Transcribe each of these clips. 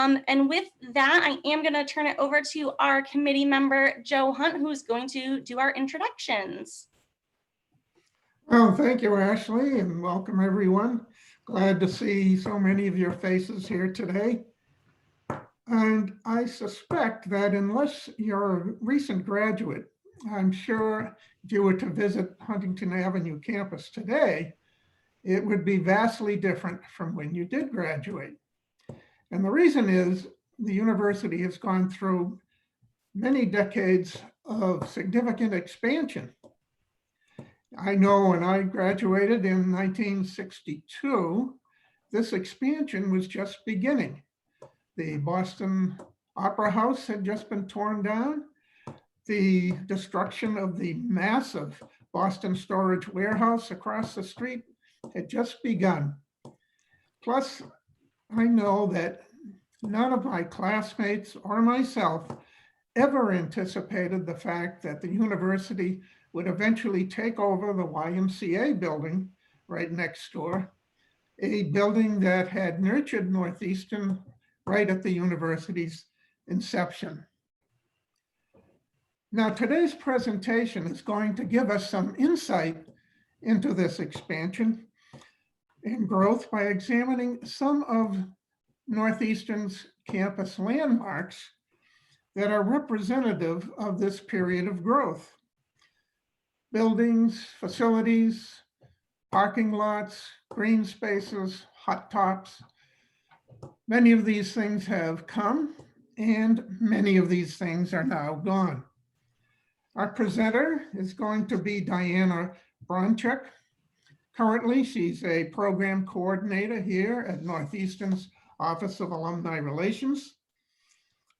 And with that, I am going to turn it over to our committee member, Joe Hunt, who's going to do our introductions. Well, thank you, Ashley, and welcome everyone. Glad to see so many of your faces here today. And I suspect that unless you're a recent graduate, I'm sure if you were to visit Huntington Avenue campus today, it would be vastly different from when you did graduate. And the reason is the university has gone through many decades of significant expansion. I know when I graduated in 1962, this expansion was just beginning. The Boston Opera House had just been torn down. The destruction of the massive Boston Storage Warehouse across the street had just begun. Plus, I know that none of my classmates or myself ever anticipated the fact that the university would eventually take over the YMCA building right next door, a building that had nurtured Northeastern right at the university's inception. Now, today's presentation is going to give us some insight into this expansion and growth by examining some of Northeastern's campus landmarks that are representative of this period of growth. Buildings, facilities, parking lots, green spaces, hot tops. Many of these things have come and many of these things are now gone. Our presenter is going to be Dianna Bronchuk. Currently, she's a program coordinator here at Northeastern's Office of Alumni Relations.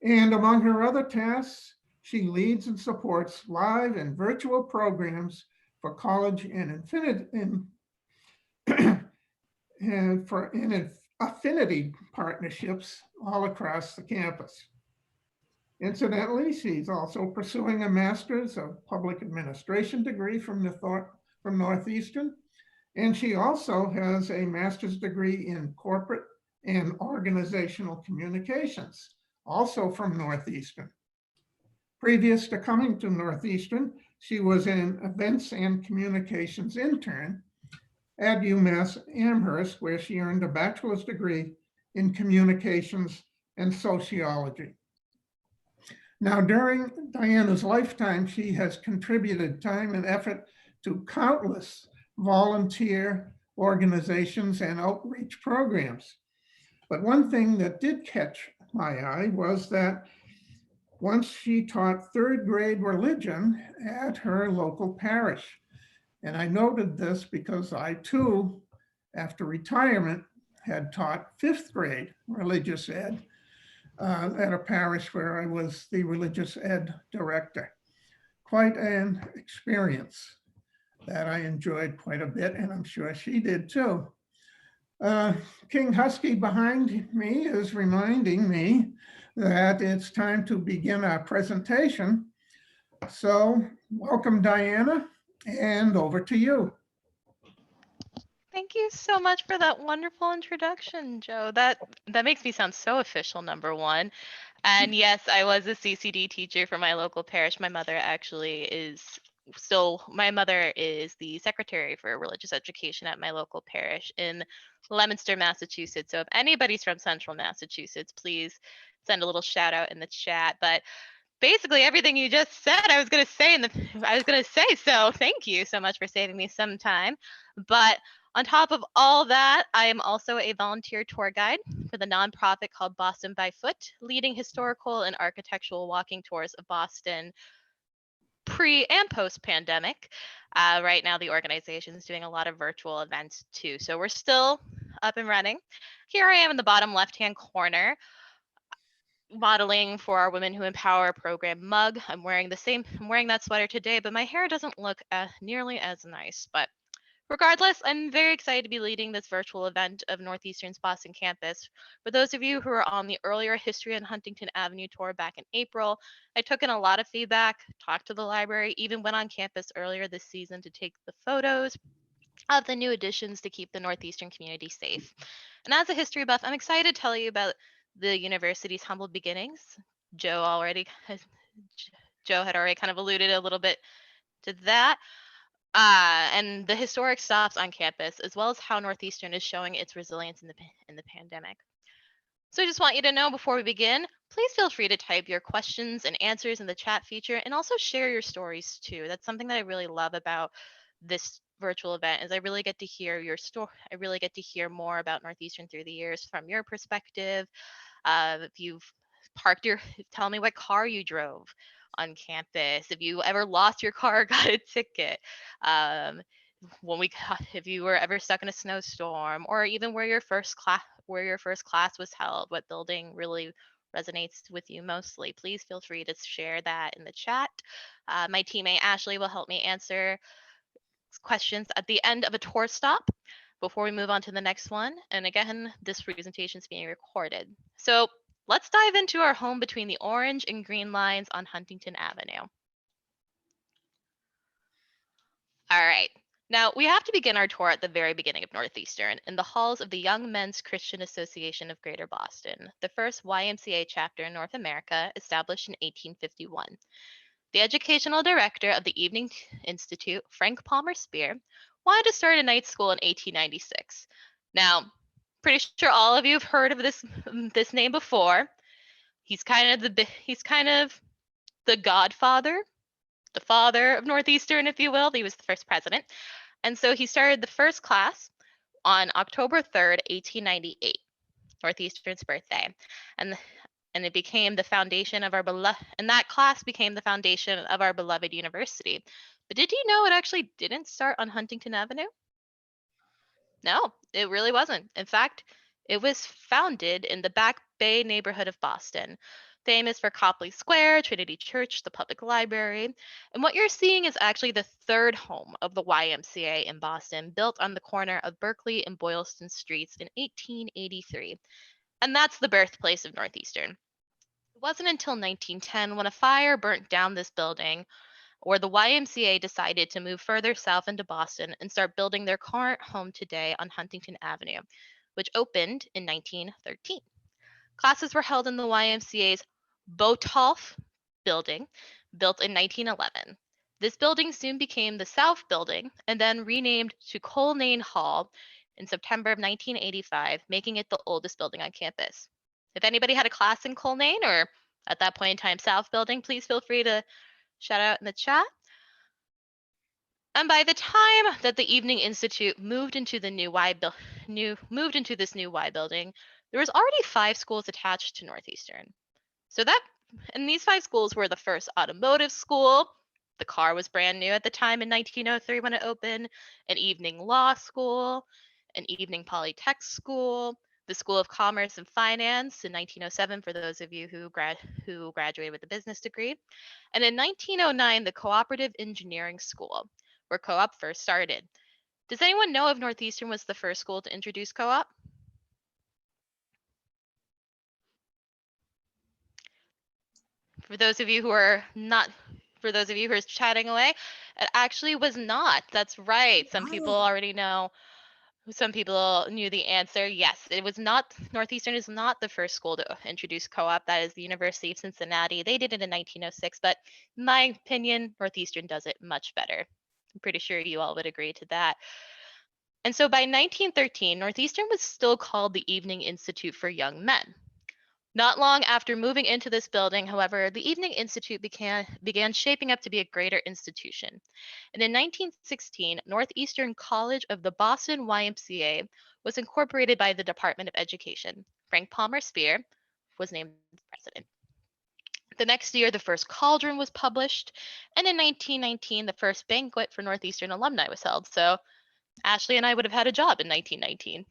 And among her other tasks, she leads and supports live and virtual programs for college and affinity partnerships all across the campus. Incidentally, she's also pursuing a master's of public administration degree from Northeastern, and she also has a master's degree in corporate and organizational communications, also from Northeastern. Previous to coming to Northeastern, she was an events and communications intern at UMass Amherst, where she earned a bachelor's degree in communications and sociology. Now, during Dianna's lifetime, she has contributed time and effort to countless volunteer organizations and outreach programs. But one thing that did catch my eye was that once she taught third grade religion at her local parish. And I noted this because I too, after retirement, had taught fifth grade religious ed at a parish where I was the religious ed director. Quite an experience that I enjoyed quite a bit, and I'm sure she did too. King Husky behind me is reminding me that it's time to begin our presentation. So welcome, Dianna, and over to you. Thank you so much for that wonderful introduction, Joe. That makes me sound so official, number one. And yes, I was a CCD teacher for my local parish. My mother is the secretary for religious education at my local parish in Leominster, Massachusetts. So if anybody's from Central Massachusetts, please send a little shout out in the chat. But basically everything you just said, I was going to say. So thank you so much for saving me some time. But on top of all that, I am also a volunteer tour guide for the nonprofit called Boston by Foot, leading historical and architectural walking tours of Boston pre and post pandemic. Right now, the organization is doing a lot of virtual events too. So we're still up and running. Here I am in the bottom left-hand corner, modeling for our Women Who Empower program mug. I'm wearing that sweater today, but my hair doesn't look nearly as nice. But regardless, I'm very excited to be leading this virtual event of Northeastern's Boston campus. For those of you who are on the earlier History on Huntington Avenue tour back in April, I took in a lot of feedback, talked to the library, even went on campus earlier this season to take the photos of the new additions to keep the Northeastern community safe. And as a history buff, I'm excited to tell you about the university's humble beginnings. Joe had already kind of alluded a little bit to that. And the historic stops on campus, as well as how Northeastern is showing its resilience in the pandemic. So I just want you to know before we begin, please feel free to type your questions and answers in the chat feature, and also share your stories too. That's something that I really love about this virtual event, is I really get to hear your story. I really get to hear more about Northeastern through the years from your perspective. If you've tell me what car you drove on campus. If you ever lost your car or got a ticket. If you were ever stuck in a snowstorm, or even where your first class was held, what building really resonates with you mostly, please feel free to share that in the chat. My teammate Ashley will help me answer questions at the end of a tour stop before we move on to the next one. And again, this presentation is being recorded. So let's dive into our home between the orange and green lines on Huntington Avenue. All right. Now, we have to begin our tour at the very beginning of Northeastern, in the halls of the Young Men's Christian Association of Greater Boston, the first YMCA chapter in North America, established in 1851. The educational director of the Evening Institute, Frank Palmer Spear, wanted to start a night school in 1896. Now, pretty sure all of you have heard of this name before. He's kind of the godfather, the father of Northeastern, if you will. He was the first president. And so he started the first class on October 3rd, 1898, Northeastern's birthday. And it became the foundation of our that class became the foundation of our beloved university. But did you know it actually didn't start on Huntington Avenue? No, it really wasn't. In fact, it was founded in the Back Bay neighborhood of Boston, famous for Copley Square, Trinity Church, the public library. And what you're seeing is actually the third home of the YMCA in Boston, built on the corner of Berkeley and Boylston Streets in 1883. And that's the birthplace of Northeastern. It wasn't until 1910, when a fire burnt down this building, where the YMCA decided to move further south into Boston and start building their current home today on Huntington Avenue, which opened in 1913. Classes were held in the YMCA's Botolph building, built in 1911. This building soon became the South Building and then renamed to Colnane Hall in September of 1985, making it the oldest building on campus. If anybody had a class in Colnane, or at that point in time South Building, please feel free to shout out in the chat. And by the time that the Evening Institute moved into this new Y building, there was already 5 schools attached to Northeastern. And these 5 schools were the first automotive school. The car was brand new at the time in 1903 when it opened. An evening law school, an evening polytech school, the School of Commerce and Finance in 1907 for those of you who graduated with a business degree, and in 1909 the Cooperative Engineering School, where co-op first started. Does anyone know if Northeastern was the first school to introduce co-op? For those of you who are chatting away, it actually was not. That's right. Some people already know. Some people knew the answer. Yes, it was not. Northeastern is not the first school to introduce co-op. That is the University of Cincinnati. They did it in 1906, but in my opinion, Northeastern does it much better. I'm pretty sure you all would agree to that. And so by 1913, Northeastern was still called the Evening Institute for Young Men. Not long after moving into this building, however, the Evening Institute began shaping up to be a greater institution. And in 1916, Northeastern College of the Boston YMCA was incorporated by the Department of Education. Frank Palmer Spear was named president. The next year, the first cauldron was published, and in 1919, the first banquet for Northeastern alumni was held. So Ashley and I would have had a job in 1919.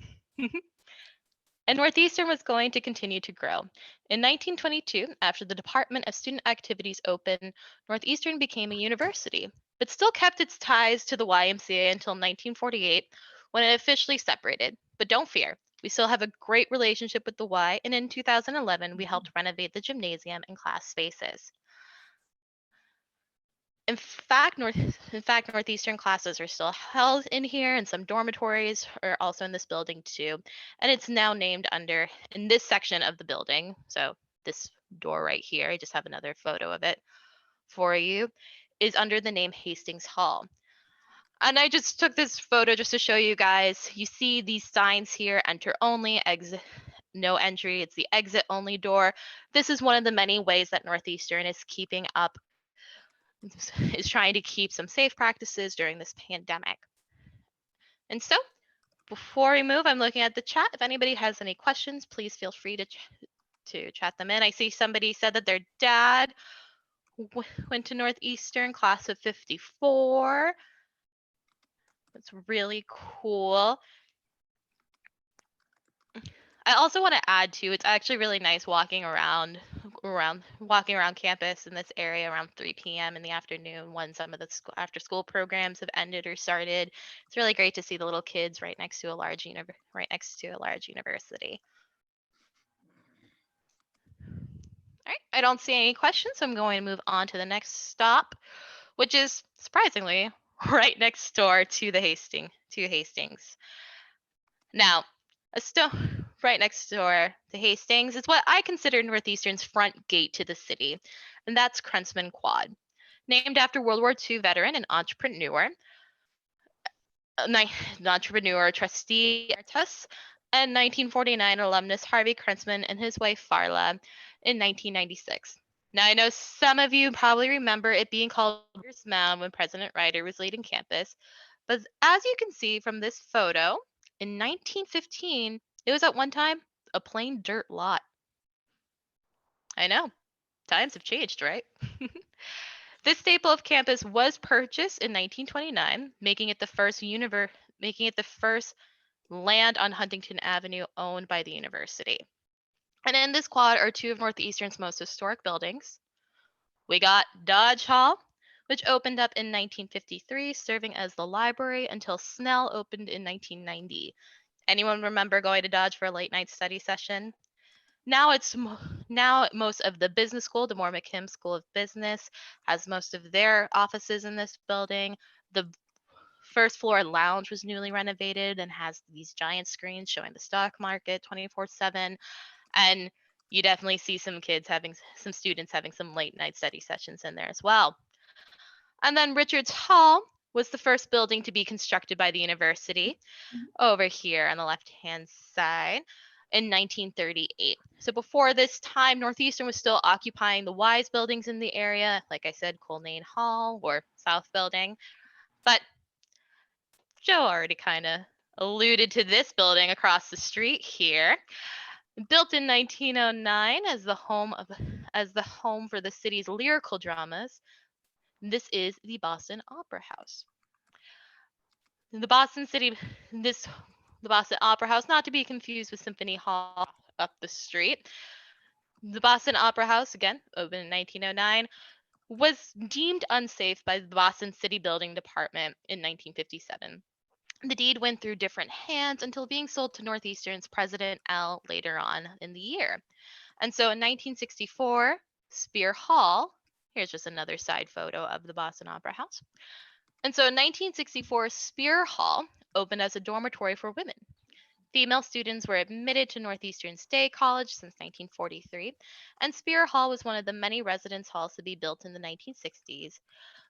And Northeastern was going to continue to grow. In 1922, after the Department of Student Activities opened, Northeastern became a university, but still kept its ties to the YMCA until 1948, when it officially separated. But don't fear, we still have a great relationship with the Y, and in 2011, we helped renovate the gymnasium and class spaces. Northeastern classes are still held in here, and some dormitories are also in this building too. And it's now named in this section of the building. So this door right here, I just have another photo of it for you, is under the name Hastings Hall. And I just took this photo just to show you guys. You see these signs here: enter only, exit, no entry. It's the exit only door. This is one of the many ways that Northeastern is trying to keep some safe practices during this pandemic. And so before we move, I'm looking at the chat. If anybody has any questions, please feel free to chat them in. I see somebody said that their dad went to Northeastern, class of 54. That's really cool. I also want to add too, it's actually really nice walking around campus in this area around 3 p.m. in the afternoon when some of the after school programs have ended or started. It's really great to see the little kids right next to a large university. All right, I don't see any questions, so I'm going to move on to the next stop, which is surprisingly right next door to Hastings. Now, a stone right next door to Hastings is what I consider Northeastern's front gate to the city, and that's Krentzman Quad. Named after World War II veteran and entrepreneur, trustee Emeritus, and 1949 alumnus Harvey Krentzman and his wife Farla in 1996. Now, I know some of you probably remember it being called Rogers Mound when President Ryder was leading campus, but as you can see from this photo, in 1915, it was at one time a plain dirt lot. I know, times have changed, right? This staple of campus was purchased in 1929, making it the first land on Huntington Avenue owned by the university. And in this quad are two of Northeastern's most historic buildings. We got Dodge Hall, which opened up in 1953, serving as the library until Snell opened in 1990. Anyone remember going to Dodge for a late night study session? Now most of the business school, the Moore McKim School of Business, has most of their offices in this building. The first floor lounge was newly renovated and has these giant screens showing the stock market 24/7. And you definitely see some students having some late night study sessions in there as well. And then Richards Hall was the first building to be constructed by the university over here on the left-hand side in 1938. So before this time, Northeastern was still occupying the Wise buildings in the area, like I said, Colnane Hall or South Building. But Joe already kind of alluded to this building across the street here. Built in 1909 as the home for the city's lyrical dramas, this is the Boston Opera House. The Boston Opera House, not to be confused with Symphony Hall up the street. The Boston Opera House, again, opened in 1909, was deemed unsafe by the Boston City Building Department in 1957. The deed went through different hands until being sold to Northeastern's President L later on in the year. And so in 1964, Spear Hall, here's just another side photo of the Boston Opera House. And so in 1964, Spear Hall opened as a dormitory for women. Female students were admitted to Northeastern's Day College since 1943, and Spear Hall was one of the many residence halls to be built in the 1960s.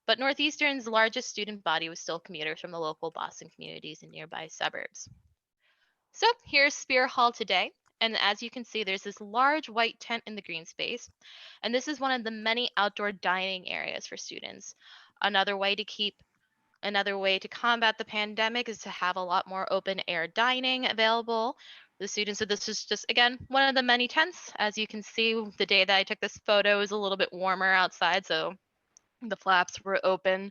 But Northeastern's largest student body was still commuters from the local Boston communities and nearby suburbs. So here's Spear Hall today. And as you can see, there's this large white tent in the green space. And this is one of the many outdoor dining areas for students. Another way to combat the pandemic is to have a lot more open air dining available for the students. So this is just, again, one of the many tents. As you can see, the day that I took this photo was a little bit warmer outside, so the flaps were open.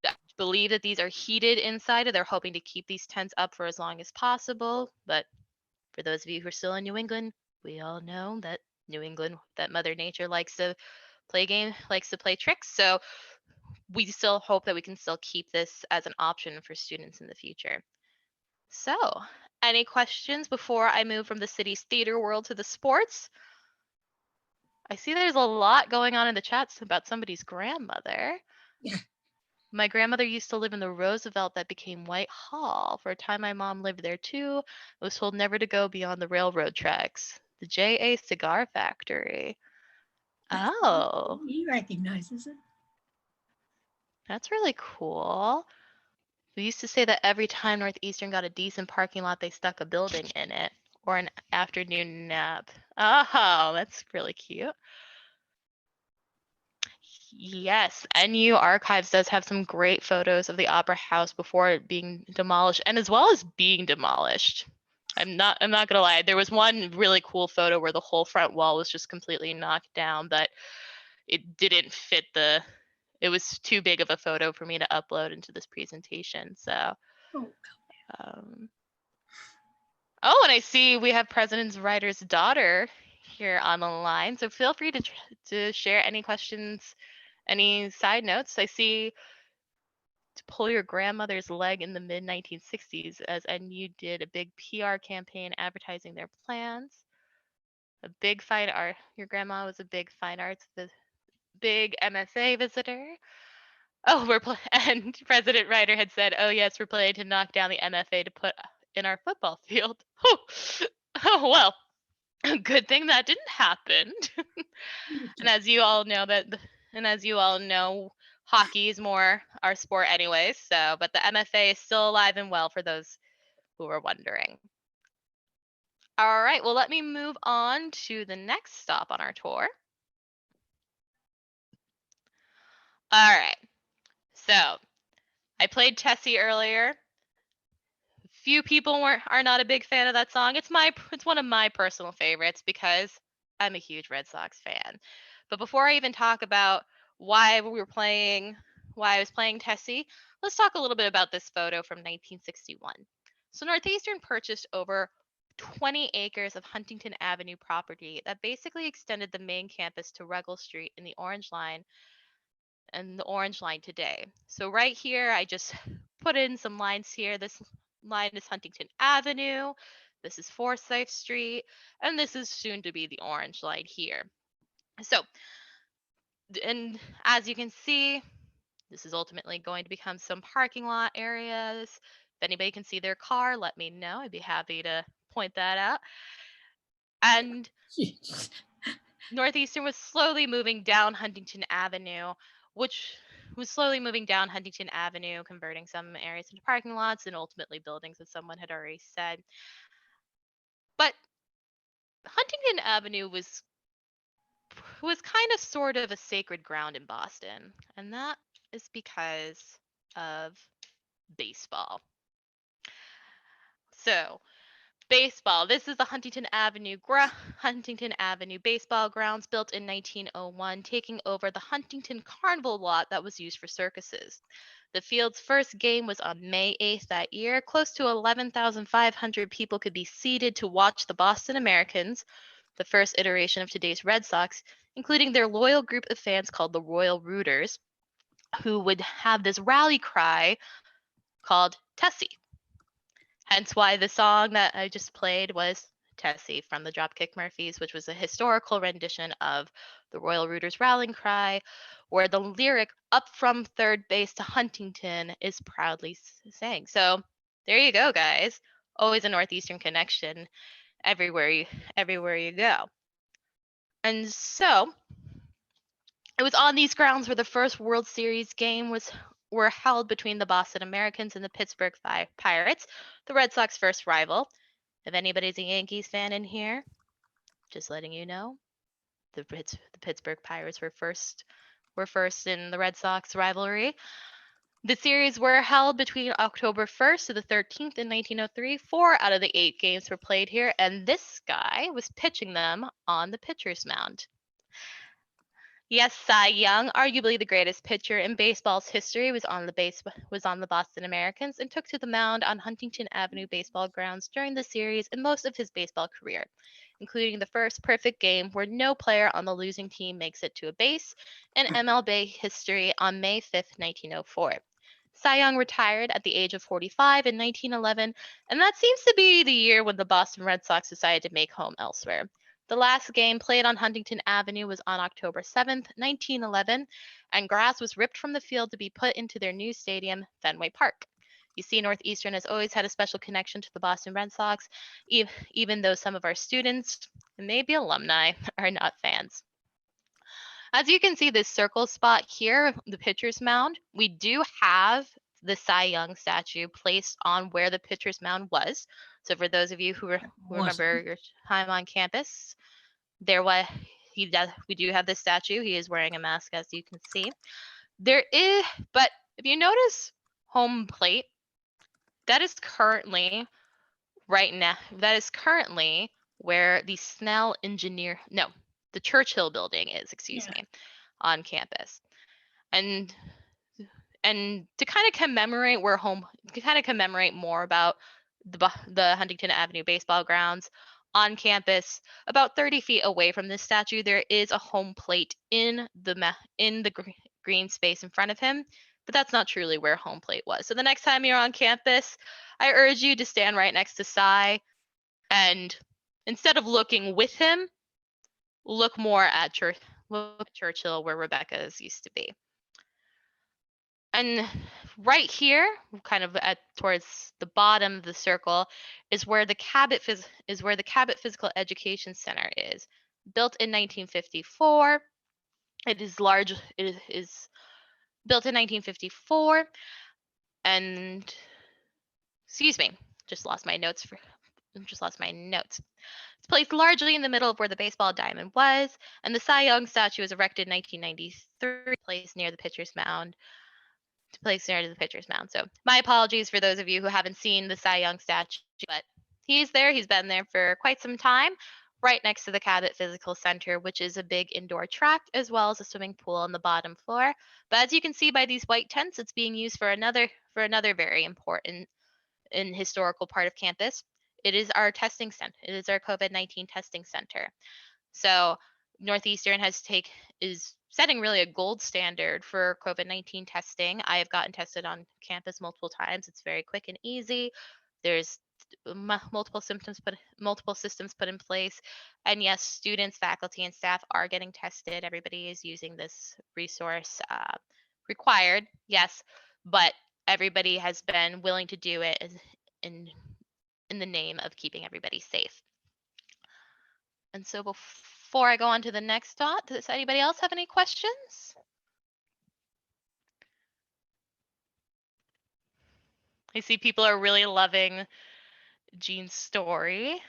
I believe that these are heated inside, and they're hoping to keep these tents up for as long as possible. But for those of you who are still in New England, we all know that that Mother Nature likes to play tricks. So we still hope that we can still keep this as an option for students in the future. So, any questions before I move from the city's theater world to the sports? I see there's a lot going on in the chats about somebody's grandmother. My grandmother used to live in the Roosevelt that became White Hall. For a time, my mom lived there too. I was told never to go beyond the railroad tracks. The J.A. Cigar Factory. Oh, He recognizes it. that's really cool. We used to say that every time Northeastern got a decent parking lot, they stuck a building in it or an afternoon nap. Oh, that's really cute. Yes, NU Archives does have some great photos of the Opera House before it being demolished and as well as being demolished. I'm not gonna lie. There was one really cool photo where the whole front wall was just completely knocked down, but it didn't fit it was too big of a photo for me to upload into this presentation. So Oh, um, oh, and I see we have President's Writer's daughter here on the line. So feel free to share any questions, any side notes. I see to pull your grandmother's leg in the mid 1960s as NU did a big PR campaign advertising their plans. A big fine art. Your grandma was a big fine arts, big MFA visitor. Oh, and President Ryder had said, "Oh yes, we're planning to knock down the MFA to put in our football field." Oh well, good thing that didn't happen. And as you all know, hockey is more our sport anyway. So, but the MFA is still alive and well for those who are wondering. All right, well, let me move on to the next stop on our tour. All right, so I played Tessie earlier. Few people are not a big fan of that song. It's one of my personal favorites because I'm a huge Red Sox fan. But before I even talk about why I was playing Tessie, let's talk a little bit about this photo from 1961. So Northeastern purchased over 20 acres of Huntington Avenue property that basically extended the main campus to Ruggles Street in the Orange Line and the Orange Line today. So right here, I just put in some lines here. This line is Huntington Avenue. This is Forsyth Street, and this is soon to be the Orange Line here. So, and as you can see, this is ultimately going to become some parking lot areas. If anybody can see their car, let me know. I'd be happy to point that out. And jeez. Northeastern was slowly moving down Huntington Avenue, converting some areas into parking lots and ultimately buildings, as someone had already said. But Huntington Avenue was kind of sort of a sacred ground in Boston, and that is because of baseball. So, baseball. This is the Huntington Avenue baseball grounds built in 1901, taking over the Huntington Carnival lot that was used for circuses. The field's first game was on May 8th that year. Close to 11,500 people could be seated to watch the Boston Americans, the first iteration of today's Red Sox, including their loyal group of fans called the Royal Rooters, who would have this rally cry called Tessie. Hence why the song that I just played was Tessie from the Dropkick Murphys, which was a historical rendition of the Royal Rooters rallying cry, where the lyric "up from third base to Huntington" is proudly sang. So there you go, guys. Always a Northeastern connection everywhere you go. And so it was on these grounds where the first World Series game were held between the Boston Americans and the Pittsburgh Pirates, the Red Sox first rival. If anybody's a Yankees fan in here, just letting you know, the Pittsburgh Pirates were first in the Red Sox rivalry. The series were held between October 1st to the 13th in 1903. 4 out of the 8 games were played here, and this guy was pitching them on the pitcher's mound. Yes, Cy Young, arguably the greatest pitcher in baseball's history, was on the Boston Americans and took to the mound on Huntington Avenue baseball grounds during the series and most of his baseball career, including the first perfect game where no player on the losing team makes it to a base in MLB history on May 5th, 1904. Cy Young retired at the age of 45 in 1911, and that seems to be the year when the Boston Red Sox decided to make home elsewhere. The last game played on Huntington Avenue was on October 7th, 1911, and grass was ripped from the field to be put into their new stadium, Fenway Park. You see, Northeastern has always had a special connection to the Boston Red Sox, even though some of our students, and maybe alumni, are not fans. As you can see, this circle spot here, the pitcher's mound, we do have the Cy Young statue placed on where the pitcher's mound was. So for those of you who remember your time on campus, we do have this statue. He is wearing a mask, as you can see. But if you notice home plate, that is currently where the the Churchill building is, on campus. And to kind of commemorate more about the Huntington Avenue baseball grounds, on campus, about 30 feet away from this statue, there is a home plate in the green space in front of him, but that's not truly where home plate was. So the next time you're on campus, I urge you to stand right next to Cy, and instead of looking with him, look more at Churchill, where Rebecca's used to be. And right here, kind of towards the bottom of the circle, is where the Cabot Physical Education Center is. Built in 1954. It is large. It is built in 1954, and excuse me, just lost my notes. It's placed largely in the middle of where the baseball diamond was, and the Cy Young statue was erected in 1993, placed near the pitcher's mound. So my apologies for those of you who haven't seen the Cy Young statue, but he's there. He's been there for quite some time, right next to the Cabot Physical Center, which is a big indoor track, as well as a swimming pool on the bottom floor. But as you can see by these white tents, it's being used for another very important and historical part of campus. It is our testing center. It is our COVID-19 testing center. So Northeastern is setting really a gold standard for COVID-19 testing. I have gotten tested on campus multiple times. It's very quick and easy. There's multiple systems put in place, and yes, students, faculty, and staff are getting tested. Everybody is using this resource. Required, yes, but everybody has been willing to do it in the name of keeping everybody safe. And so before I go on to the next dot, does anybody else have any questions? I see people are really loving Jean's story.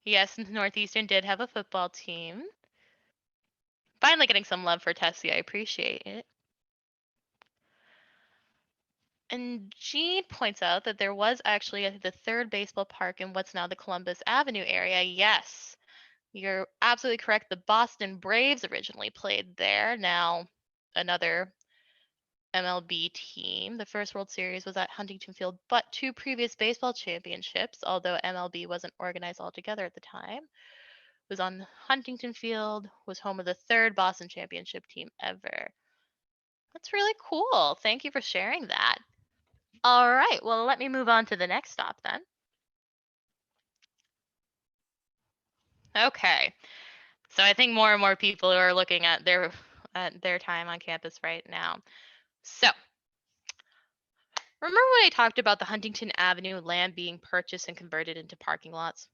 Yes, Northeastern did have a football team. Finally getting some love for Tessie. I appreciate it. And Jean points out that there was actually the third baseball park in what's now the Columbus Avenue area. Yes, you're absolutely correct. The Boston Braves originally played there. Now another MLB team. The first World Series was at Huntington Field, but 2 previous baseball championships, although MLB wasn't organized altogether at the time, was on Huntington Field, was home of the 3rd Boston championship team ever. That's really cool. Thank you for sharing that. All right, well, let me move on to the next stop then. Okay, so I think more and more people are looking at their time on campus right now. So, remember when I talked about the Huntington Avenue land being purchased and converted into parking lots?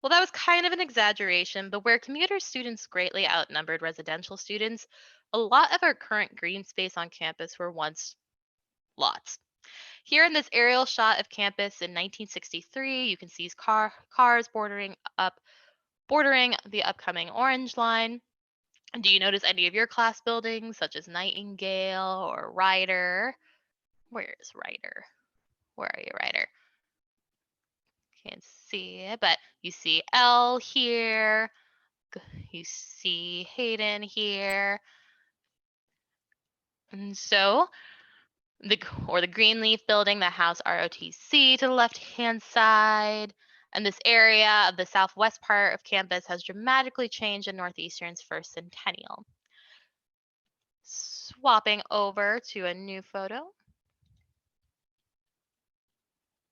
Well, that was kind of an exaggeration, but where commuter students greatly outnumbered residential students, a lot of our current green space on campus were once lots. Here in this aerial shot of campus in 1963, you can see cars bordering the upcoming orange line. Do you notice any of your class buildings, such as Nightingale or Ryder? Where is Ryder? Where are you, Ryder? Can't see it, but you see L here. You see Hayden here. And so the Greenleaf building that housed ROTC to the left-hand side. And this area of the southwest part of campus has dramatically changed in Northeastern's first centennial. Swapping over to a new photo.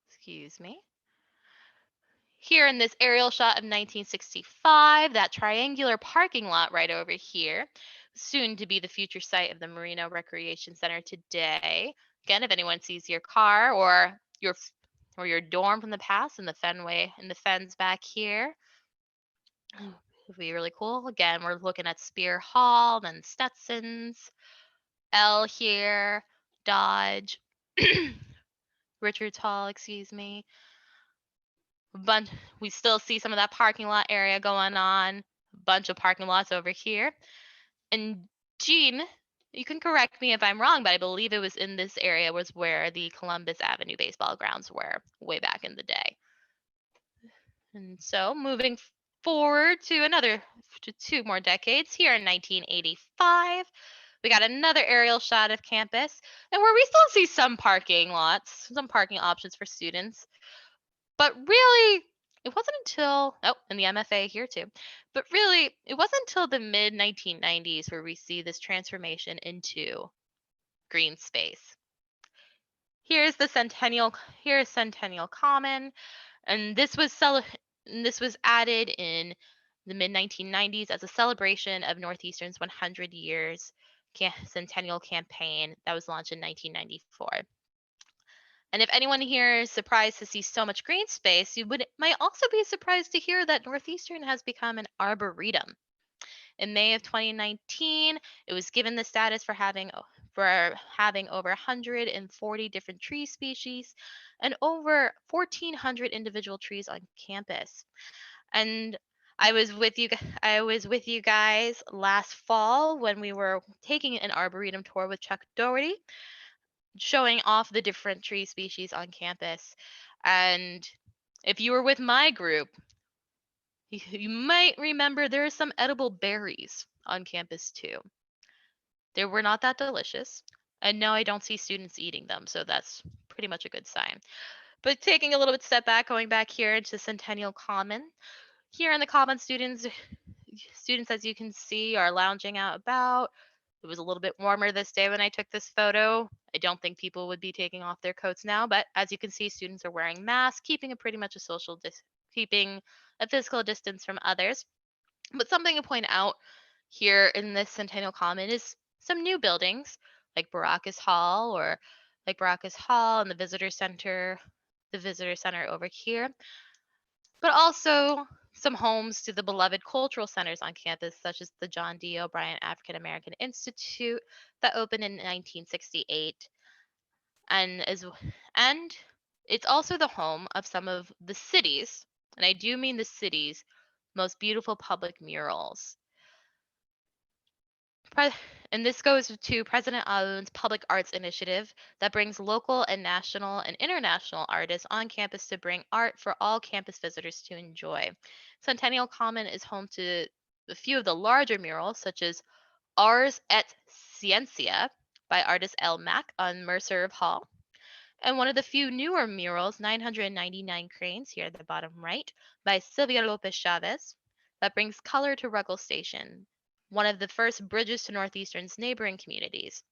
Excuse me. Here in this aerial shot of 1965, that triangular parking lot right over here, soon to be the future site of the Marino Recreation Center today. Again, if anyone sees your car or your dorm from the past in the Fenway in the fens back here, it'd be really cool. Again, we're looking at Spear Hall, then Stetson's, L here, Dodge, Richards Hall, excuse me. Bunch, we still see some of that parking lot area going on. A bunch of parking lots over here. And Jean, you can correct me if I'm wrong, but I believe it was in this area was where the Columbus Avenue baseball grounds were way back in the day. And so moving forward to two more decades, here in 1985, we got another aerial shot of campus, and where we still see some parking lots, some parking options for students. But really, it wasn't until, and the MFA here too, but really, it wasn't until the mid 1990s where we see this transformation into green space. Here's Centennial Common, and this was added in the mid 1990s as a celebration of Northeastern's 100 years Centennial campaign that was launched in 1994. And if anyone here is surprised to see so much green space, might also be surprised to hear that Northeastern has become an arboretum. In May of 2019, it was given the status for having over 140 different tree species and over 1,400 individual trees on campus. And I was with you guys last fall when we were taking an arboretum tour with Chuck Doherty, showing off the different tree species on campus. And if you were with my group, you might remember there are some edible berries on campus too. They were not that delicious. And no, I don't see students eating them, so that's pretty much a good sign. But taking a little bit step back, going back here into Centennial Common. Here in the Common, students, as you can see, are lounging out about. It was a little bit warmer this day when I took this photo. I don't think people would be taking off their coats now, but as you can see, students are wearing masks, keeping keeping a physical distance from others. But something to point out here in this Centennial Common is some new buildings like Baracus Hall and the Visitor Center over here, but also some homes to the beloved cultural centers on campus, such as the John D. O'Brien African American Institute that opened in 1968. And it's also the home of some of the city's, and I do mean the city's, most beautiful public murals. And this goes to President Alun's Public Arts Initiative that brings local and national and international artists on campus to bring art for all campus visitors to enjoy. Centennial Common is home to a few of the larger murals, such as Ars et Scientia by artist L. Mack on Mercer Hall, and one of the few newer murals, 999 Cranes, here at the bottom right, by Sylvia Lopez Chavez, that brings color to Ruggles Station, one of the first bridges to Northeastern's neighboring communities.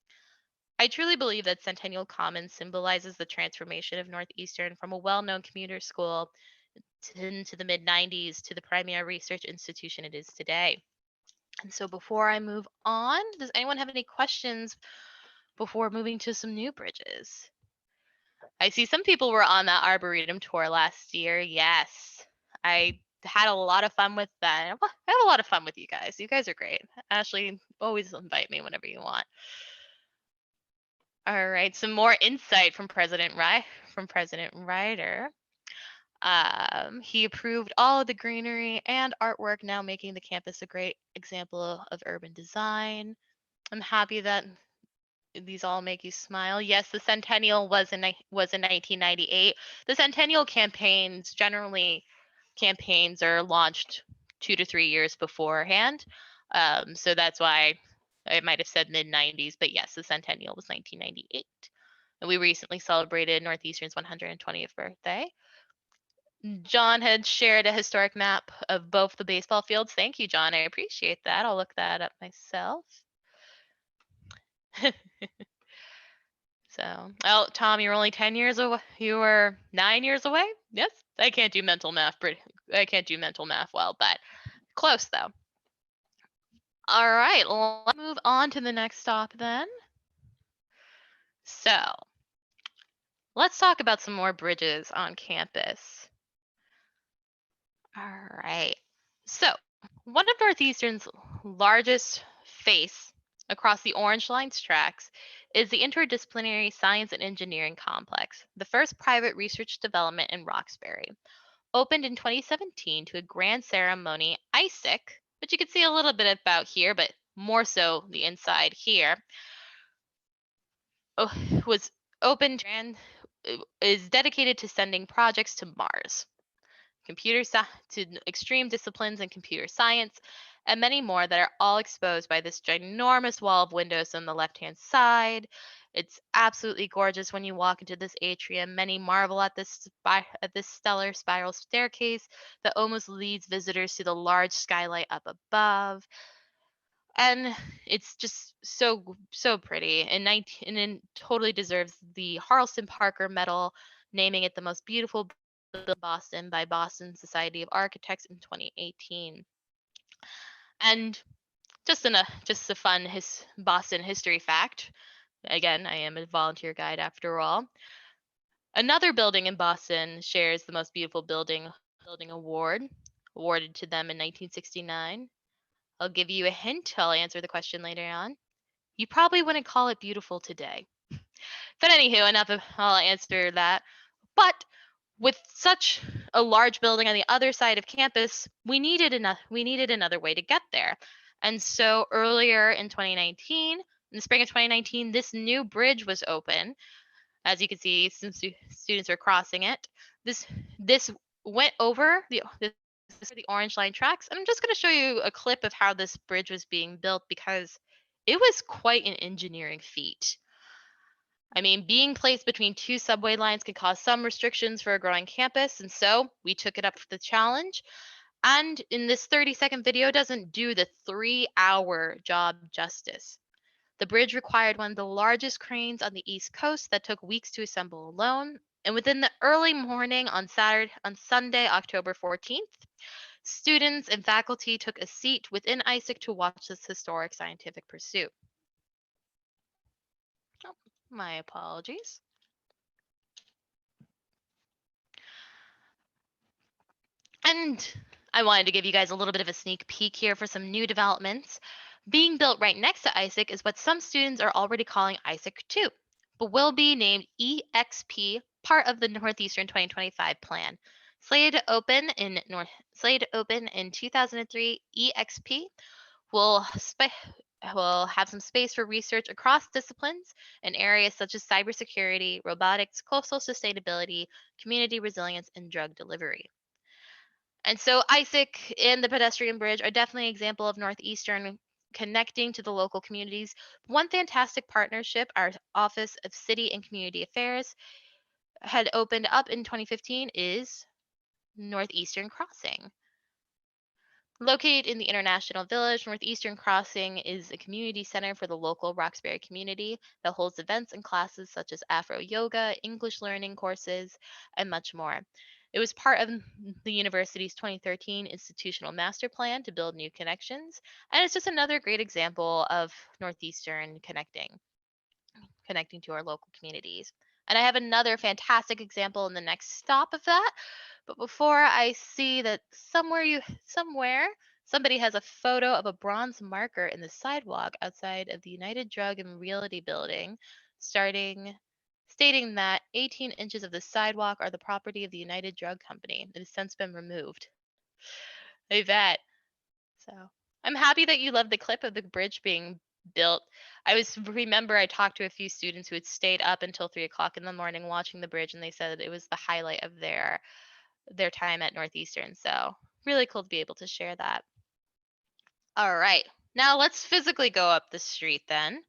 I truly believe that Centennial Common symbolizes the transformation of Northeastern from a well-known commuter school into the mid-90s to the premier research institution it is today. And so before I move on, does anyone have any questions before moving to some new bridges? I see some people were on that Arboretum tour last year. Yes, I had a lot of fun with that. I have a lot of fun with you guys. You guys are great. Ashley, always invite me whenever you want. All right, some more insight from President Ryder. He approved all of the greenery and artwork, now making the campus a great example of urban design. I'm happy that these all make you smile. Yes, the Centennial was in 1998. The Centennial campaigns are launched 2 to 3 years beforehand. So that's why I might have said mid-90s, but yes, the Centennial was 1998. And we recently celebrated Northeastern's 120th birthday. John had shared a historic map of both the baseball fields. Thank you, John. I appreciate that. I'll look that up myself. So, oh, Tom, you're only 10 years away. You were 9 years away. Yes, I can't do mental math. I can't do mental math well, but close though. All right, let's move on to the next stop then. So, let's talk about some more bridges on campus. All right. So, one of Northeastern's largest face across the Orange Line's tracks is the Interdisciplinary Science and Engineering Complex, the first private research development in Roxbury. Opened in 2017 to a grand ceremony, ISIC, which you can see a little bit about here, but more so the inside here, was opened and is dedicated to sending projects to Mars, to extreme disciplines in computer science, and many more that are all exposed by this ginormous wall of windows on the left-hand side. It's absolutely gorgeous when you walk into this atrium. Many marvel at this stellar spiral staircase that almost leads visitors to the large skylight up above. And it's just so pretty, and it totally deserves the Harleston Parker Medal, naming it the most beautiful building in Boston by Boston Society of Architects in 2018. And just a fun Boston history fact. Again, I am a volunteer guide after all. Another building in Boston shares the most beautiful building award, awarded to them in 1969. I'll give you a hint. I'll answer the question later on. You probably wouldn't call it beautiful today. But anywho, I'll answer that. But with such a large building on the other side of campus, we needed another way to get there. And so earlier in 2019, in the spring of 2019, this new bridge was open. As you can see, some students are crossing it. This went over the Orange Line tracks, and I'm just going to show you a clip of how this bridge was being built because it was quite an engineering feat. I mean, being placed between two subway lines can cause some restrictions for a growing campus, and so we took it up for the challenge. And in this 30-second video doesn't do the 3-hour job justice. The bridge required one of the largest cranes on the East Coast that took weeks to assemble alone. And within the early morning on Sunday, October 14th, students and faculty took a seat within ISIC to watch this historic scientific pursuit. Oh, my apologies. And I wanted to give you guys a little bit of a sneak peek here for some new developments. Being built right next to ISIC is what some students are already calling ISIC 2, but will be named EXP, part of the Northeastern 2025 plan. Slated to open in 2003, EXP will have some space for research across disciplines in areas such as cybersecurity, robotics, coastal sustainability, community resilience, and drug delivery. And so ISIC and the pedestrian bridge are definitely an example of Northeastern connecting to the local communities. One fantastic partnership our Office of City and Community Affairs had opened up in 2015 is Northeastern Crossing. Located in the International Village, Northeastern Crossing is a community center for the local Roxbury community that holds events and classes such as Afro yoga, English learning courses, and much more. It was part of the university's 2013 institutional master plan to build new connections, and it's just another great example of Northeastern connecting to our local communities. And I have another fantastic example in the next stop of that. But before I see that somewhere somebody has a photo of a bronze marker in the sidewalk outside of the United Drug and Realty building, stating that 18 inches of the sidewalk are the property of the United Drug Company. It has since been removed. I bet. So I'm happy that you love the clip of the bridge being built. Remember I talked to a few students who had stayed up until 3 o'clock in the morning watching the bridge, and they said that it was the highlight of their time at Northeastern. So really cool to be able to share that. All right, now let's physically go up the street then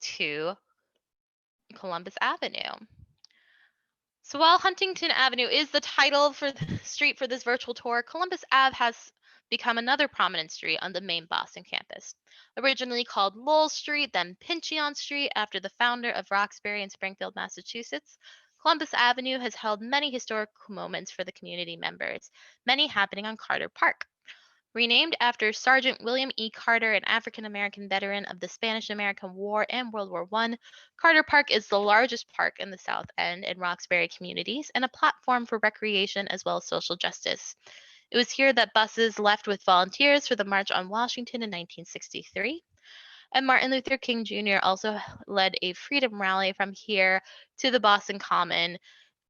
to Columbus Avenue. So while Huntington Avenue is the title for the street for this virtual tour, Columbus Ave has become another prominent street on the main Boston campus. Originally called Lowell Street, then Pincheon Street after the founder of Roxbury in Springfield, Massachusetts, Columbus Avenue has held many historical moments for the community members, many happening on Carter Park. Renamed after Sergeant William E. Carter, an African American veteran of the Spanish American War and World War I, Carter Park is the largest park in the South End and Roxbury communities and a platform for recreation as well as social justice. It was here that buses left with volunteers for the March on Washington in 1963. And Martin Luther King Jr. also led a freedom rally from here to the Boston Common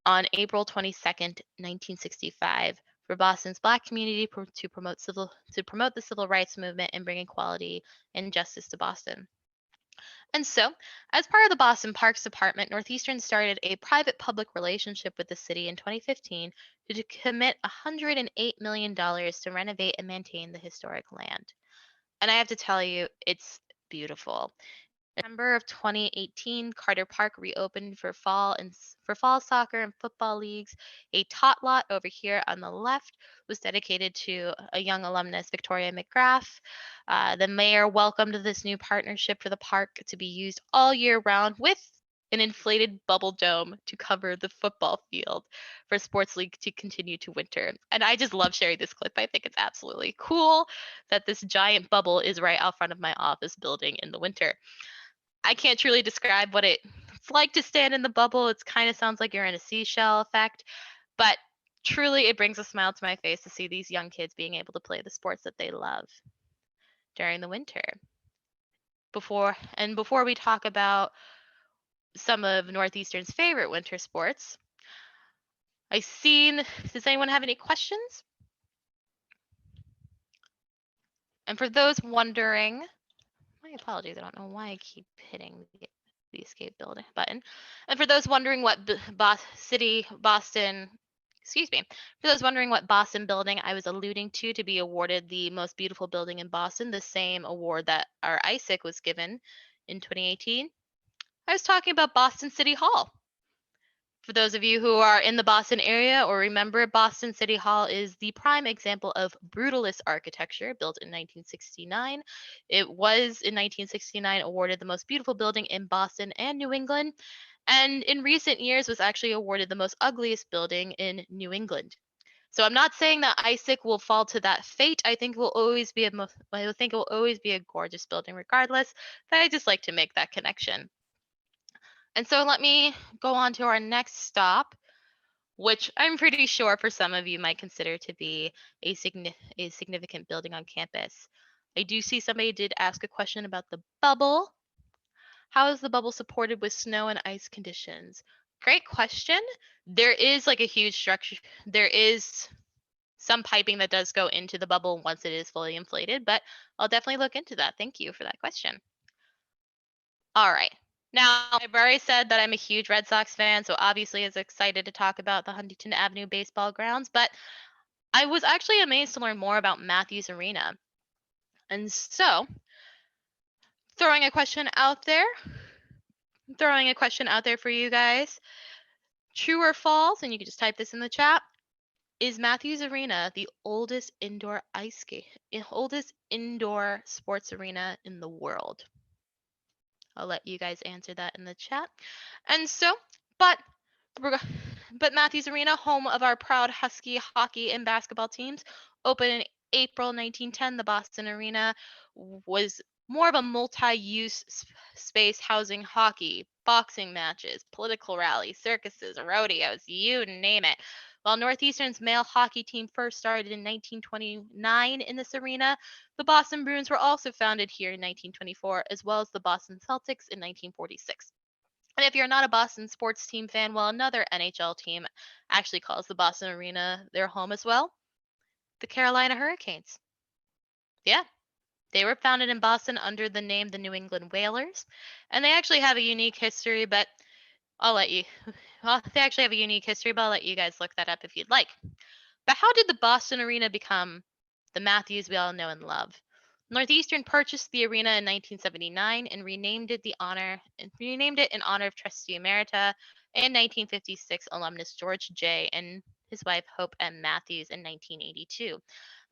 on April 22nd, 1965, for Boston's Black community to promote the civil rights movement and bring equality and justice to Boston. And so, as part of the Boston Parks Department, Northeastern started a private-public relationship with the city in 2015 to commit $108 million to renovate and maintain the historic land. And I have to tell you, it's beautiful. In September of 2018, Carter Park reopened for fall soccer and football leagues. A tot lot over here on the left was dedicated to a young alumnus, Victoria McGrath. The mayor welcomed this new partnership for the park to be used all year round with an inflated bubble dome to cover the football field for sports league to continue to winter. And I just love sharing this clip. I think it's absolutely cool that this giant bubble is right out front of my office building in the winter. I can't truly describe what it's like to stand in the bubble. It kind of sounds like you're in a seashell effect, but truly it brings a smile to my face to see these young kids being able to play the sports that they love during the winter. Before we talk about some of Northeastern's favorite winter sports, does anyone have any questions? And for those wondering, my apologies, I don't know why I keep hitting the escape building button. And for those wondering what Boston building I was alluding to be awarded the most beautiful building in Boston, the same award that our ISIC was given in 2018, I was talking about Boston City Hall. For those of you who are in the Boston area or remember, Boston City Hall is the prime example of brutalist architecture built in 1969. It was in 1969 awarded the most beautiful building in Boston and New England, and in recent years was actually awarded the most ugliest building in New England. So I'm not saying that ISIC will fall to that fate. I think it will always be a gorgeous building regardless, but I just like to make that connection. And so let me go on to our next stop, which I'm pretty sure for some of you might consider to be a significant building on campus. I do see somebody did ask a question about the bubble. How is the bubble supported with snow and ice conditions? Great question. There is like a huge structure. There is some piping that does go into the bubble once it is fully inflated, but I'll definitely look into that. Thank you for that question. All right. Now, I've already said that I'm a huge Red Sox fan, so obviously I was excited to talk about the Huntington Avenue baseball grounds, but I was actually amazed to learn more about Matthews Arena. And so, throwing a question out there for you guys. True or false, and you can just type this in the chat, is Matthews Arena the oldest indoor sports arena in the world? I'll let you guys answer that in the chat. And so, but Matthews Arena, home of our proud Husky hockey and basketball teams, opened in April 1910. The Boston Arena was more of a multi-use space housing hockey, boxing matches, political rallies, circuses, rodeos, you name it. While Northeastern's male hockey team first started in 1929 in this arena, the Boston Bruins were also founded here in 1924, as well as the Boston Celtics in 1946. And if you're not a Boston sports team fan, well, another NHL team actually calls the Boston Arena their home as well, the Carolina Hurricanes. Yeah, they were founded in Boston under the name the New England Whalers, and they actually have a unique history, but they actually have a unique history, but I'll let you guys look that up if you'd like. But how did the Boston Arena become the Matthews we all know and love? Northeastern purchased the arena in 1979 and renamed it in honor of Trustee Emerita in 1956, alumnus George J. and his wife Hope M. Matthews in 1982.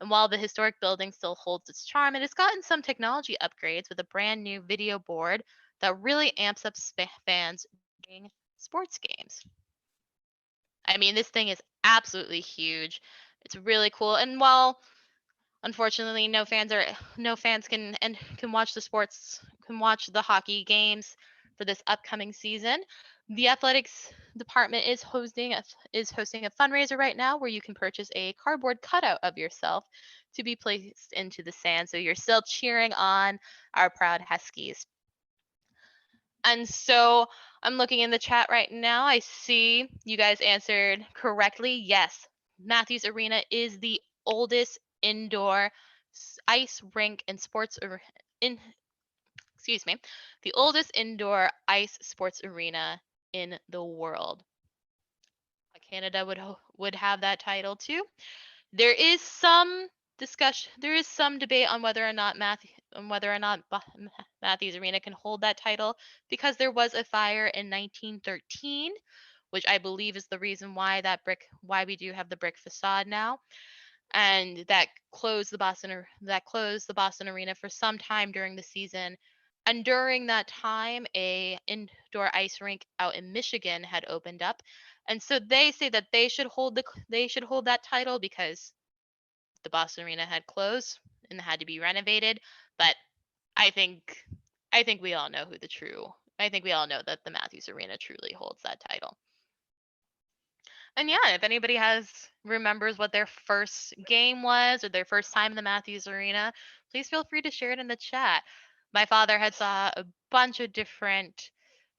And while the historic building still holds its charm, it has gotten some technology upgrades with a brand new video board that really amps up fans during sports games. I mean, this thing is absolutely huge. It's really cool. And while unfortunately no fans can watch the hockey games for this upcoming season, the athletics department is hosting a fundraiser right now where you can purchase a cardboard cutout of yourself to be placed into the sand, so you're still cheering on our proud Huskies. And so I'm looking in the chat right now. I see you guys answered correctly. Yes, Matthews Arena is the oldest indoor ice rink and the oldest indoor ice sports arena in the world. Canada would have that title too. There is some discussion. There is some debate on whether or not Matthews Arena can hold that title, because there was a fire in 1913, which I believe is the reason why we do have the brick facade now, and that closed the Boston Arena for some time during the season. And during that time, a indoor ice rink out in Michigan had opened up, and so they say that they should hold that title because the Boston Arena had closed and had to be renovated. But I think we all know that the Matthews Arena truly holds that title. And yeah, if anybody remembers what their first game was or their first time in the Matthews Arena, please feel free to share it in the chat. My father had saw a bunch of different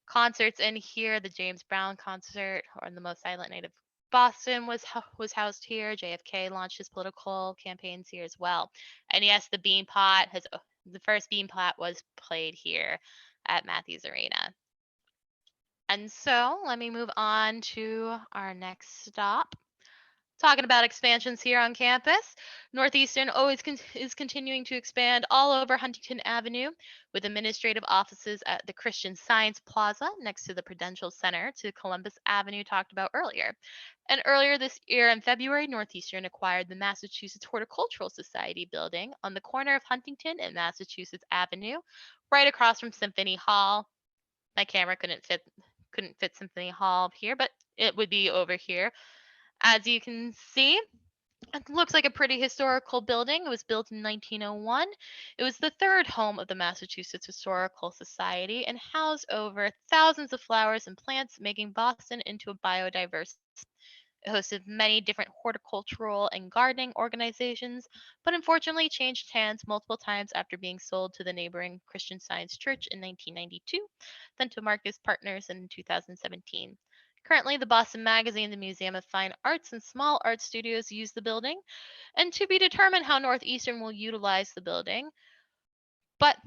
concerts in here. The James Brown concert, or The Most Silent Night of Boston, was housed here. JFK launched his political campaigns here as well. And yes, the first Beanpot was played here at Matthews Arena. And so let me move on to our next stop. Talking about expansions here on campus, Northeastern is continuing to expand all over Huntington Avenue, with administrative offices at the Christian Science Plaza next to the Prudential Center to Columbus Avenue talked about earlier. And earlier this year in February, Northeastern acquired the Massachusetts Horticultural Society building on the corner of Huntington and Massachusetts Avenue, right across from Symphony Hall. My camera couldn't fit Symphony Hall here, but it would be over here. As you can see, it looks like a pretty historical building. It was built in 1901. It was the third home of the Massachusetts Historical Society and housed over thousands of flowers and plants, making Boston into a biodiverse. It hosted many different horticultural and gardening organizations, but unfortunately changed hands multiple times after being sold to the neighboring Christian Science Church in 1992, then to Marcus Partners in 2017. Currently, the Boston Magazine, the Museum of Fine Arts, and small art studios use the building, and to be determined how Northeastern will utilize the building. But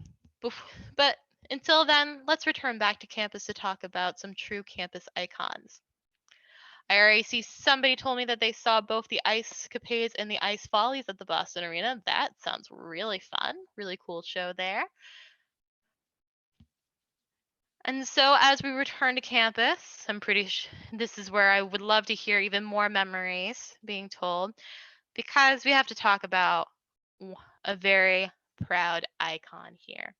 until then, let's return back to campus to talk about some true campus icons. I already see somebody told me that they saw both the Ice Capades and the Ice Follies at the Boston Arena. That sounds really fun. Really cool show there. And so as we return to campus, this is where I would love to hear even more memories being told, because we have to talk about a very proud icon here.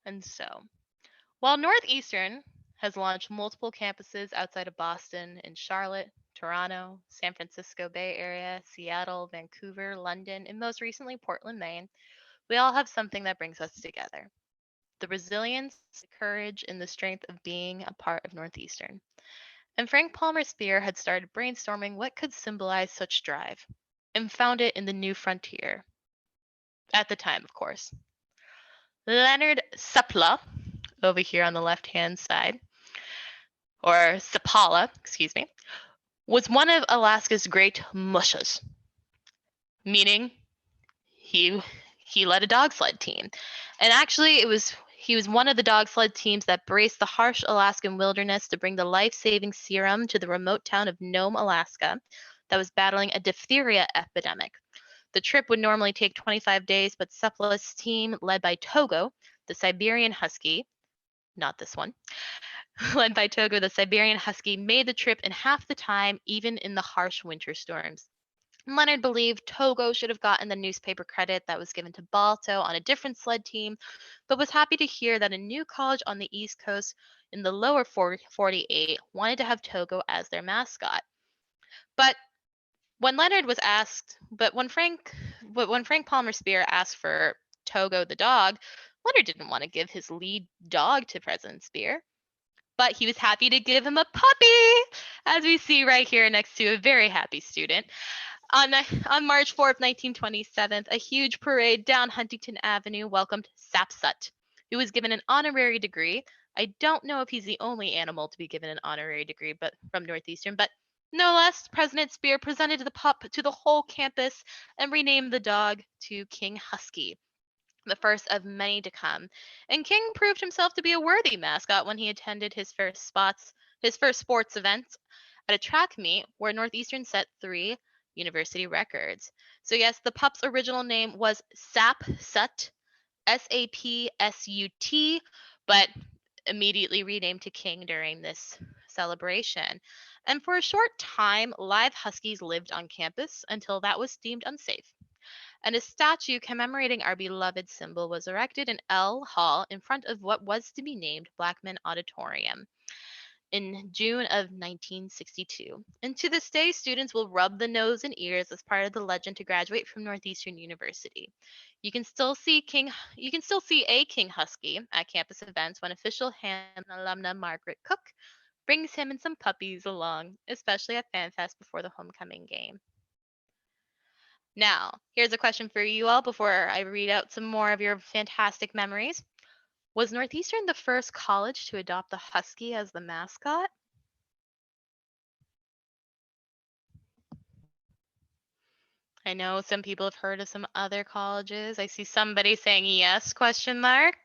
And so, while Northeastern has launched multiple campuses outside of Boston in Charlotte, Toronto, San Francisco Bay Area, Seattle, Vancouver, London, and most recently Portland, Maine, we all have something that brings us together. The resilience, the courage, and the strength of being a part of Northeastern. And Frank Palmer Spear had started brainstorming what could symbolize such drive, and found it in the New Frontier. At the time, of course. Leonard Seppala, over here on the left-hand side, or Seppala, excuse me, was one of Alaska's great mushas, meaning he led a dog sled team. And actually, he was one of the dog sled teams that braced the harsh Alaskan wilderness to bring the life-saving serum to the remote town of Nome, Alaska, that was battling a diphtheria epidemic. The trip would normally take 25 days, but Seppala's team, led by Togo, the Siberian Husky, not this one, led by Togo, the Siberian Husky, made the trip in half the time, even in the harsh winter storms. Leonard believed Togo should have gotten the newspaper credit that was given to Balto on a different sled team, but was happy to hear that a new college on the East Coast in the lower 48 wanted to have Togo as their mascot. But when Leonard was asked, but when Frank Palmer Spear asked for Togo the dog, Leonard didn't want to give his lead dog to President Spear, but he was happy to give him a puppy, as we see right here next to a very happy student. On March 4th, 1927, a huge parade down Huntington Avenue welcomed Sapsut, who was given an honorary degree. I don't know if he's the only animal to be given an honorary degree but from Northeastern, but no less, President Spear presented the pup to the whole campus and renamed the dog to King Husky, the first of many to come. And King proved himself to be a worthy mascot when he attended his first sports event at a track meet where Northeastern set 3 university records. So yes, the pup's original name was Sapsut, Sapsut, but immediately renamed to King during this celebration. And for a short time, live huskies lived on campus until that was deemed unsafe. And a statue commemorating our beloved symbol was erected in L Hall in front of what was to be named Blackman Auditorium in June of 1962. And to this day, students will rub the nose and ears as part of the legend to graduate from Northeastern University. You can still see a King Husky at campus events when official hand alumna Margaret Cook brings him and some puppies along, especially at FanFest before the homecoming game. Now, here's a question for you all before I read out some more of your fantastic memories. Was Northeastern the first college to adopt the Husky as the mascot? I know some people have heard of some other colleges. I see somebody saying yes, question mark.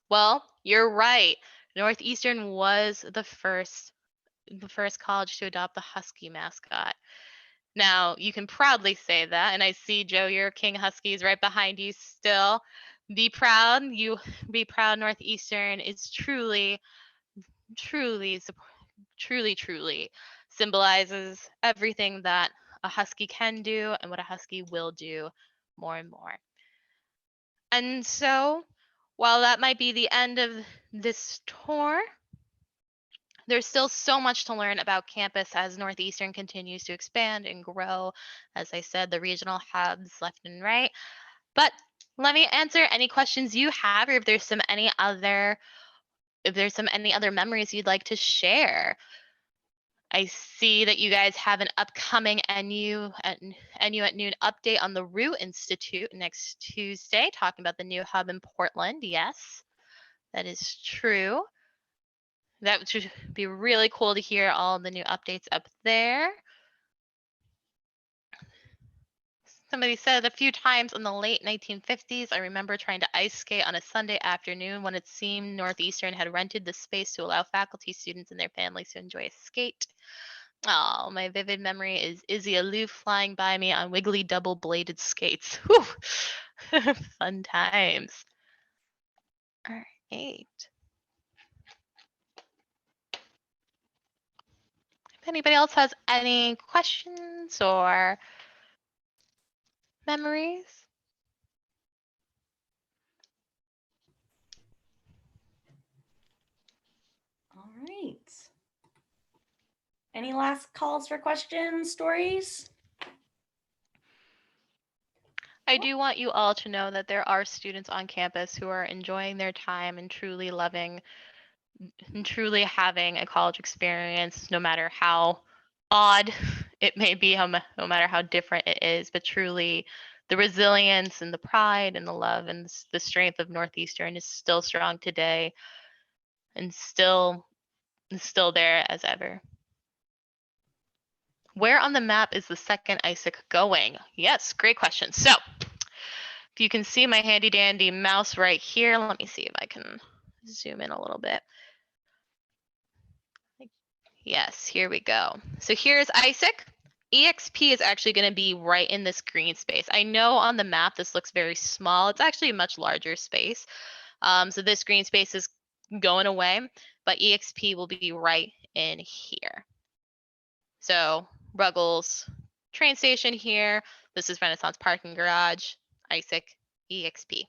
Well, you're right. Northeastern was the first college to adopt the Husky mascot. Now, you can proudly say that, and I see, Joe, your King Husky is right behind you still. Be proud. Be proud. Northeastern is truly symbolizes everything that a Husky can do and what a Husky will do more and more. And so, while that might be the end of this tour, there's still so much to learn about campus as Northeastern continues to expand and grow. As I said, the regional hubs left and right. But let me answer any questions you have, or if there's any other memories you'd like to share. I see that you guys have an upcoming NU at noon update on the Root Institute next Tuesday, talking about the new hub in Portland. Yes, that is true. That should be really cool to hear all the new updates up there. Somebody said a few times in the late 1950s, I remember trying to ice skate on a Sunday afternoon when it seemed Northeastern had rented the space to allow faculty, students, and their families to enjoy a skate. Oh, my vivid memory is Izzy Aloof flying by me on wiggly double-bladed skates. Whew. Fun times. All right. If anybody else has any questions or memories? All right. Any last calls for questions, stories? I do want you all to know that there are students on campus who are enjoying their time and truly loving and truly having a college experience, no matter how odd it may be, no matter how different it is, but truly the resilience and the pride and the love and the strength of Northeastern is still strong today and still there as ever. Where on the map is the second ISIC going? Yes, great question. So if you can see my handy dandy mouse right here, let me see if I can zoom in a little bit. Yes, here we go. So here's ISIC. EXP is actually going to be right in this green space. I know on the map this looks very small. It's actually a much larger space. So this green space is going away, but EXP will be right in here. So Ruggles train station here. This is Renaissance Parking Garage, ISIC, EXP.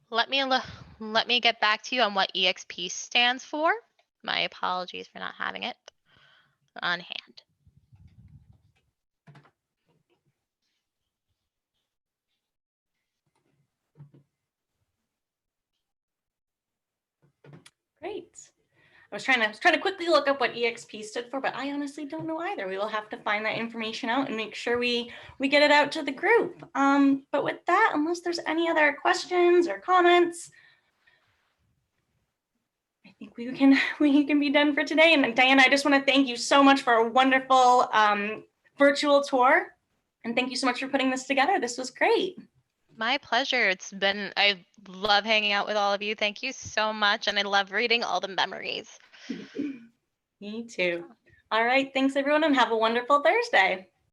Let me get back to you on what EXP stands for. My apologies for not having it on hand. Great. I was trying to quickly look up what EXP stood for, but I honestly don't know either. We will have to find that information out and make sure we get it out to the group. But with that, unless there's any other questions or comments, I think we can be done for today. And Dianna, I just want to thank you so much for a wonderful virtual tour. And thank you so much for putting this together. This was great. My pleasure. I love hanging out with all of you. Thank you so much. And I love reading all the memories. Me too. All right. Thanks, everyone, and have a wonderful Thursday.